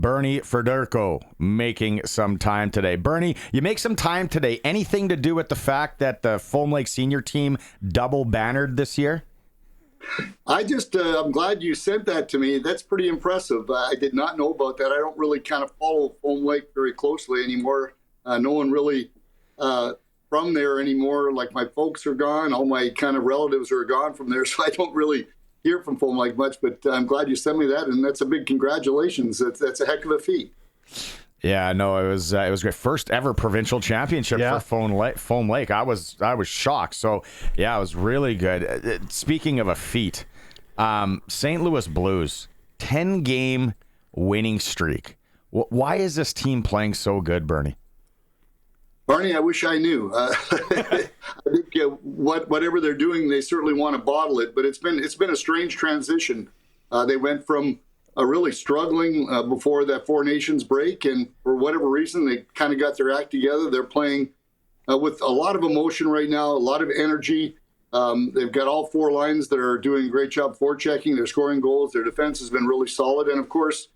Bernie Federko making some time today. Bernie, you make some time today. Anything to do with the fact that the Foam Lake senior team double bannered this year? I'm glad you sent that to me. That's pretty impressive. I did not know about that. I don't really kind of follow Foam Lake very closely anymore. No one really from there anymore. Like, my folks are gone. All my kind of relatives are gone from there, so I don't really hear from Foam Lake much. But I'm glad you sent me that, and that's a big congratulations. That's a heck of a feat. Yeah, no, it was great. First ever provincial championship for Foam Lake. I was shocked. So yeah, it was really good. Speaking of a feat, St. Louis Blues 10-game winning streak. Why is this team playing so good, Bernie? Barney, I wish I knew. I think whatever they're doing, they certainly want to bottle it. But it's been a strange transition. They went from really struggling before that Four Nations break, and for whatever reason, they kind of got their act together. They're playing with a lot of emotion right now, a lot of energy. They've got all four lines that are doing a great job forechecking. They're scoring goals. Their defense has been really solid, and of course,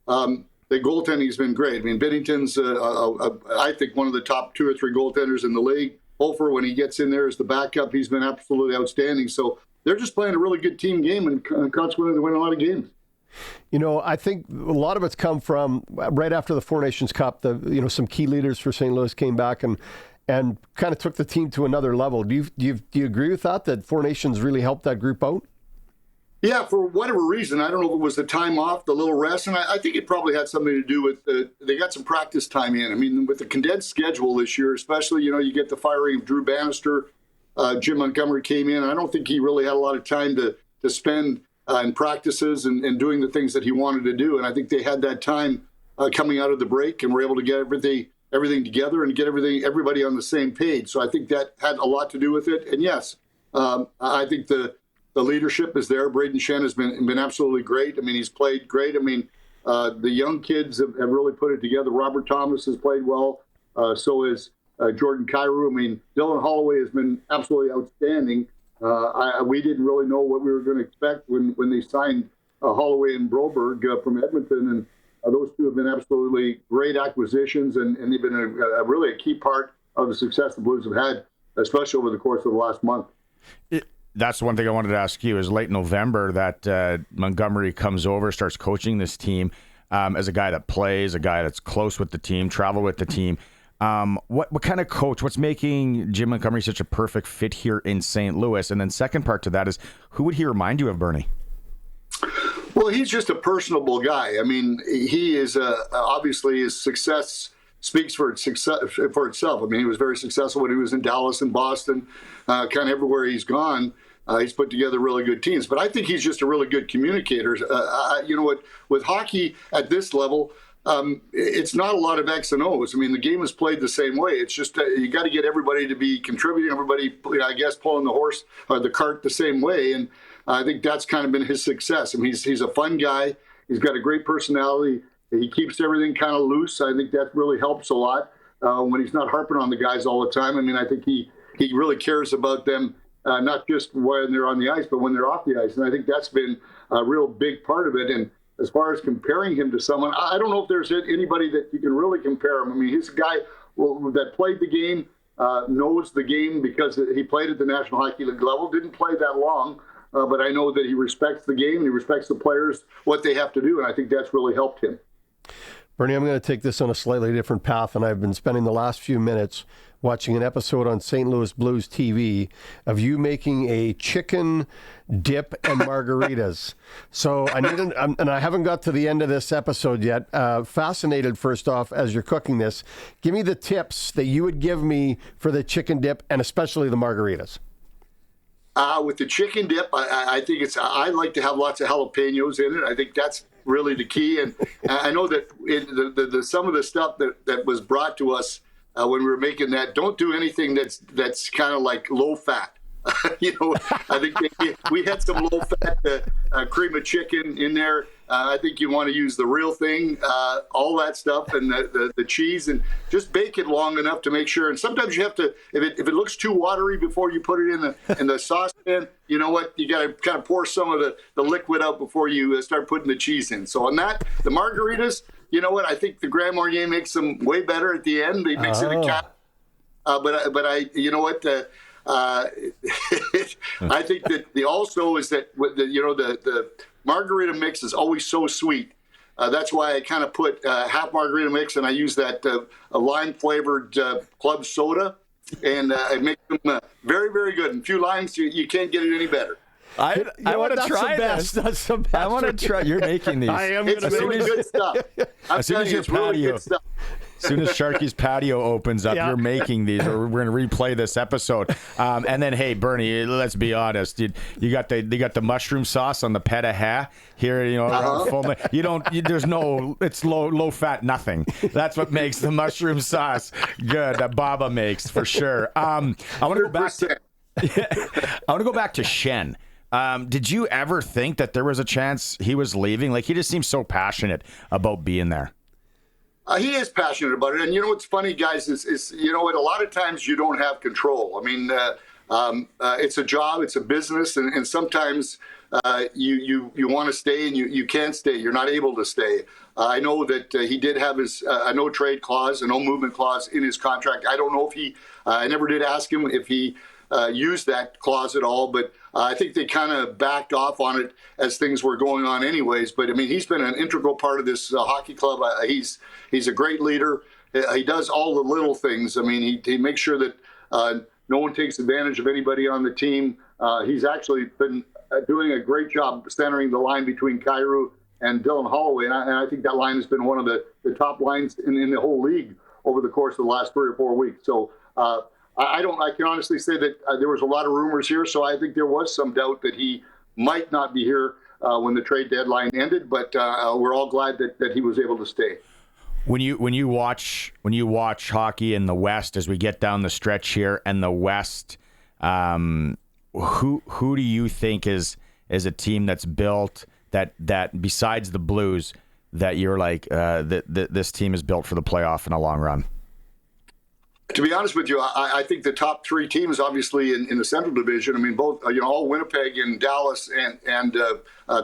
the goaltending has been great. I mean, Binnington's, I think, one of the top 2 or 3 goaltenders in the league. Hofer, when he gets in there as the backup, he's been absolutely outstanding. So they're just playing a really good team game, and consequently, they win a lot of games. You know, I think a lot of it's come from right after the Four Nations Cup. Some key leaders for St. Louis came back and kind of took the team to another level. Do you agree with that Four Nations really helped that group out? Yeah, for whatever reason, I don't know if it was the time off, the little rest, and I think it probably had something to do with they got some practice time in. I mean, with the condensed schedule this year, especially, you get the firing of Drew Bannister. Jim Montgomery came in. I don't think he really had a lot of time to spend in practices and doing the things that he wanted to do. And I think they had that time coming out of the break and were able to get everything together and get everybody on the same page. So I think that had a lot to do with it. And yes, I think the leadership is there. Braden Shen has been absolutely great. I mean, he's played great. I mean, the young kids have really put it together. Robert Thomas has played well. So has Jordan Kyrou. I mean, Dylan Holloway has been absolutely outstanding. We didn't really know what we were going to expect when they signed Holloway and Broberg from Edmonton, and those two have been absolutely great acquisitions, and they've been really a key part of the success the Blues have had, especially over the course of the last month. That's one thing I wanted to ask you. Is late November that Montgomery comes over, starts coaching this team as a guy that plays, a guy that's close with the team, travel with the team. What kind of coach, what's making Jim Montgomery such a perfect fit here in St. Louis? And then second part to that is, who would he remind you of, Bernie? Well, he's just a personable guy. I mean, he is obviously his success speaks for itself. I mean, he was very successful when he was in Dallas and Boston, kind of everywhere he's gone. He's put together really good teams. But I think he's just a really good communicator. You know what? With hockey at this level, it's not a lot of X and O's. I mean, the game is played the same way. It's just you got to get everybody to be contributing, everybody, I guess, pulling the horse or the cart the same way. And I think that's kind of been his success. I mean, he's a fun guy. He's got a great personality. He keeps everything kind of loose. I think that really helps a lot when he's not harping on the guys all the time. I mean, I think he really cares about them, not just when they're on the ice, but when they're off the ice. And I think that's been a real big part of it. And as far as comparing him to someone, I don't know if there's anybody that you can really compare him. I mean, he's a guy that played the game, knows the game because he played at the National Hockey League level, didn't play that long, but I know that he respects the game and he respects the players, what they have to do, and I think that's really helped him. Bernie, I'm going to take this on a slightly different path, and I've been spending the last few minutes watching an episode on St. Louis Blues TV of you making a chicken dip and margaritas. So and I haven't got to the end of this episode yet. Fascinated, first off, as you're cooking this. Give me the tips that you would give me for the chicken dip and especially the margaritas. With the chicken dip, I think I like to have lots of jalapenos in it. I think that's really the key. And I know that some of the stuff that was brought to us when we were making that, don't do anything that's kind of like low fat. I think we had some low fat cream of chicken in there. I think you want to use the real thing, all that stuff, and the cheese, and just bake it long enough to make sure. And sometimes you have to, if it looks too watery before you put it in the saucepan, you know what? You got to kind of pour some of the liquid out before you start putting the cheese in. So on that, the margaritas, you know what? I think the Grand Marnier makes them way better at the end. They mix in a cat. But I, you know what? I think that also is that the margarita mix is always so sweet. That's why I kind of put half margarita mix, and I use that a lime flavored club soda, and it makes them very, very good. And a few limes, you can't get it any better. I want to try this. That's the best. I want to try. You're making these. I am. It's really good stuff. As soon as your patio, as soon as Sharky's patio opens up, you're making these, or we're going to replay this episode. And then, hey, Bernie, let's be honest. You got the mushroom sauce on the pet a ha here. Around full. There's no. It's low fat, nothing. That's what makes the mushroom sauce good. That Baba makes for sure. I want to go back to. I want to go back to Shen. Did you ever think that there was a chance he was leaving? Like, he just seems so passionate about being there. He is passionate about it. And you know what's funny, guys, is you know what? A lot of times you don't have control. I mean, it's a job, it's a business, and sometimes you want to stay and you can't stay. You're not able to stay. I know that he did have his a no trade clause, a no movement clause in his contract. I don't know if he, I never did ask him if he used that clause at all, but I think they kind of backed off on it as things were going on anyways. But I mean, he's been an integral part of this hockey club. He's a great leader. He does all the little things. I mean, he makes sure that no one takes advantage of anybody on the team. He's actually been doing a great job centering the line between Kyrou and Dylan Holloway. And I think that line has been one of the top lines in the whole league over the course of the last 3 or 4 weeks. So, I can honestly say that there was a lot of rumors here, so I think there was some doubt that he might not be here when the trade deadline ended, but we're all glad that he was able to stay. When you watch hockey in the West as we get down the stretch here, and the West, who do you think is a team that's built that besides the Blues that you're like this team is built for the playoff in a long run? To be honest with you, I think the top 3 teams, obviously in the Central Division, I mean, both all Winnipeg and Dallas and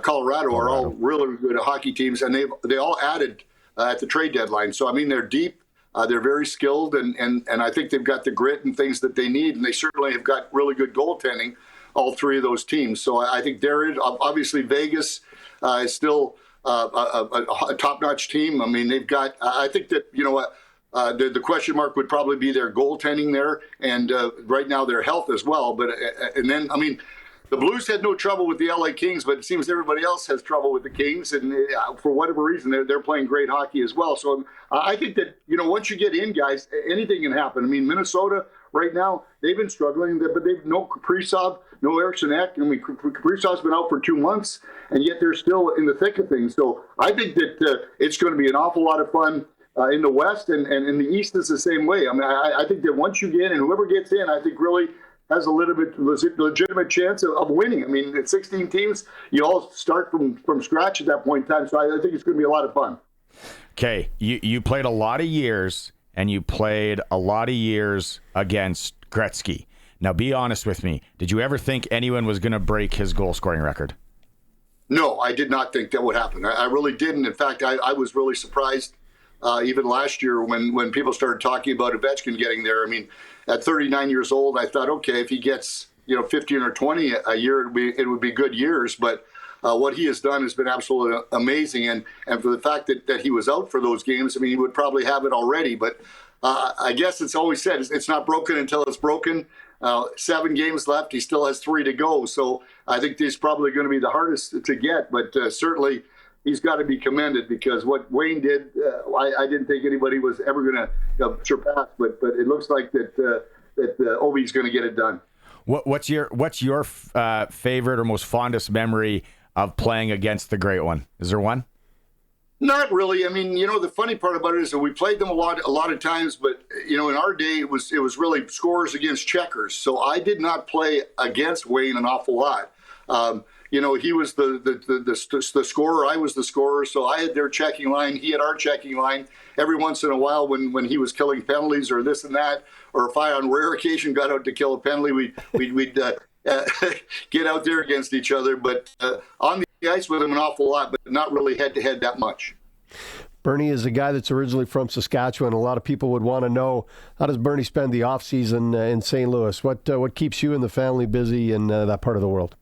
Colorado are all really good hockey teams, and they all added at the trade deadline. So I mean, they're deep, they're very skilled, and I think they've got the grit and things that they need, and they certainly have got really good goaltending, all 3 of those teams. So I think obviously Vegas is still a top-notch team. I mean, they've got. I think that the question mark would probably be their goaltending there, and right now their health as well. But and then, I mean, the Blues had no trouble with the LA Kings, but it seems everybody else has trouble with the Kings, and for whatever reason, they're playing great hockey as well. So I think that once you get in, guys, anything can happen. I mean, Minnesota right now, they've been struggling, but they've no Kaprizov, no Eriksson Ek. I mean, Kaprizov's been out for 2 months, and yet they're still in the thick of things. So I think that it's going to be an awful lot of fun. In the West and in the East is the same way. I mean, I think that once you get in, whoever gets in, I think really has a little bit legitimate chance of winning. I mean, at 16 teams, you all start from scratch at that point in time. So I think it's going to be a lot of fun. Okay, you played a lot of years, and you played a lot of years against Gretzky. Now, be honest with me. Did you ever think anyone was going to break his goal-scoring record? No, I did not think that would happen. I really didn't. In fact, I was really surprised. Even last year when people started talking about Ovechkin getting there. I mean, at 39 years old, I thought, okay, if he gets 15 or 20 a year, it would be good years. But what he has done has been absolutely amazing. And for the fact that he was out for those games, I mean, he would probably have it already. But I guess it's always said it's not broken until it's broken. 7 games left. He still has 3 to go. So I think he's probably going to be the hardest to get. But certainly, he's got to be commended because what Wayne did, I didn't think anybody was ever going to surpass. But it looks like that Ovi's going to get it done. What's your favorite or most fondest memory of playing against the Great One? Is there one? Not really. I mean, the funny part about it is that we played them a lot of times, but in our day it was really scorers against checkers. So I did not play against Wayne an awful lot. He was the scorer. I was the scorer. So I had their checking line. He had our checking line. Every once in a while, when he was killing penalties or this and that, or if I on rare occasion got out to kill a penalty, we'd get out there against each other. But on the ice with him an awful lot, but not really head to head that much. Bernie is a guy that's originally from Saskatchewan. A lot of people would want to know, how does Bernie spend the off season in St. Louis? What keeps you and the family busy in that part of the world?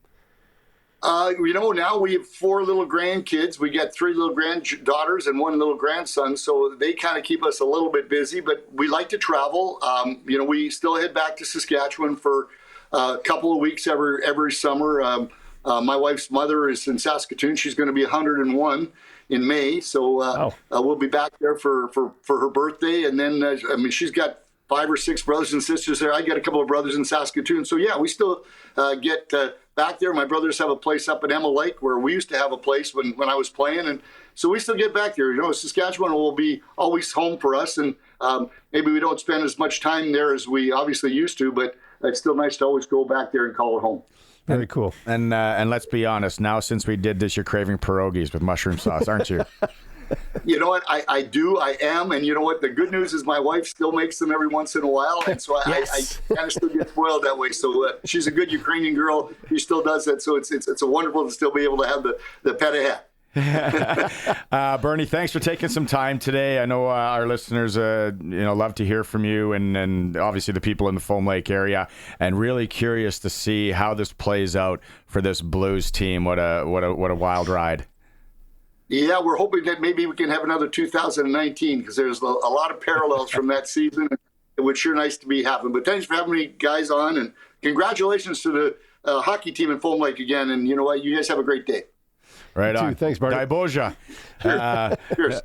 Now we have 4 little grandkids. We got 3 little granddaughters and 1 little grandson, so they kind of keep us a little bit busy. But we like to travel. We still head back to Saskatchewan for a couple of weeks every summer. My wife's mother is in Saskatoon. She's going to be 101 in May, so we'll be back there for her birthday. And then, she's got 5 or 6 brothers and sisters there. I got a couple of brothers in Saskatoon. So, yeah, we still get back there. My brothers have a place up in Emma Lake where we used to have a place when I was playing. And so we still get back there. Saskatchewan will be always home for us. And maybe we don't spend as much time there as we obviously used to, but it's still nice to always go back there and call it home. Very cool. And let's be honest, now since we did this, you're craving pierogies with mushroom sauce, aren't you? You know what? I do. I am. And you know what? The good news is my wife still makes them every once in a while. And so Yes. I kind of still get spoiled that way. So she's a good Ukrainian girl. She still does that. So it's a wonderful to still be able to have the pet hat. Bernie, thanks for taking some time today. I know our listeners, love to hear from you, and obviously the people in the Foam Lake area, and really curious to see how this plays out for this Blues team. What a wild ride. Yeah, we're hoping that maybe we can have another 2019 because there's a lot of parallels from that season. It would sure nice to be happening. But thanks for having me guys on, and congratulations to the hockey team in Foam Lake again. And you know what? You guys have a great day. Right on. Thanks, Barney. Dai Boja. Cheers.